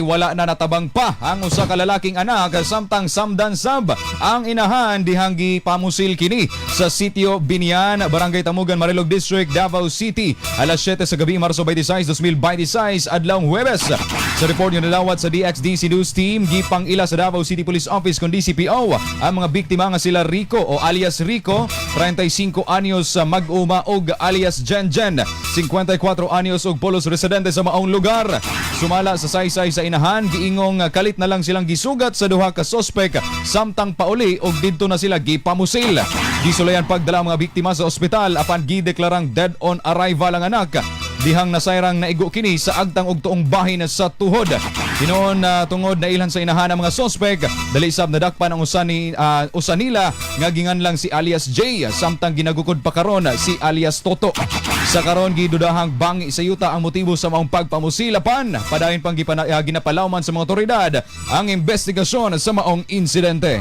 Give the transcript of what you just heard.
Wala na natabang pa ang usa ka lalaking anak samtang samdan sab ang inahan dihang gipamusil kini sa sitio Binian, Barangay Tamugan, Marilog District, Davao City. Alas 7 sa gabi, Marso 26, 2026, adlawng Huwebes. Sa report yung nalawat sa DXDC News Team, gipang ila sa Davao City Police Office kundi CPO ang mga biktima nga sila Rico o alias Rico, 35 anyos mag-uma og alias Jen, 54 anyos og polos residente sa maong lugar. Sumala sa saysay sa inahan, giingong kalit na lang silang gisugat sa duha ka sospek samtang pauli og didto na sila gipamusil. Gisulayan pagdala ang mga biktima sa ospital apan gideklarang dead on arrival ang anak. Dihang nasayrang naigo kini sa agtang og tuong bahin sa tuhod. Hinoon tungod na ilhan sa inahan ang mga sospek, dali sab nadakpan ang usa nila nga ginganlang si alias J samtang ginagukod pa karon si alias Toto. Sa karon gidudahang bangi sa yuta ang motibo sa maong pagpamusilapan. Padayon pang ginapalawman sa mga otoridad ang investigasyon sa maong insidente.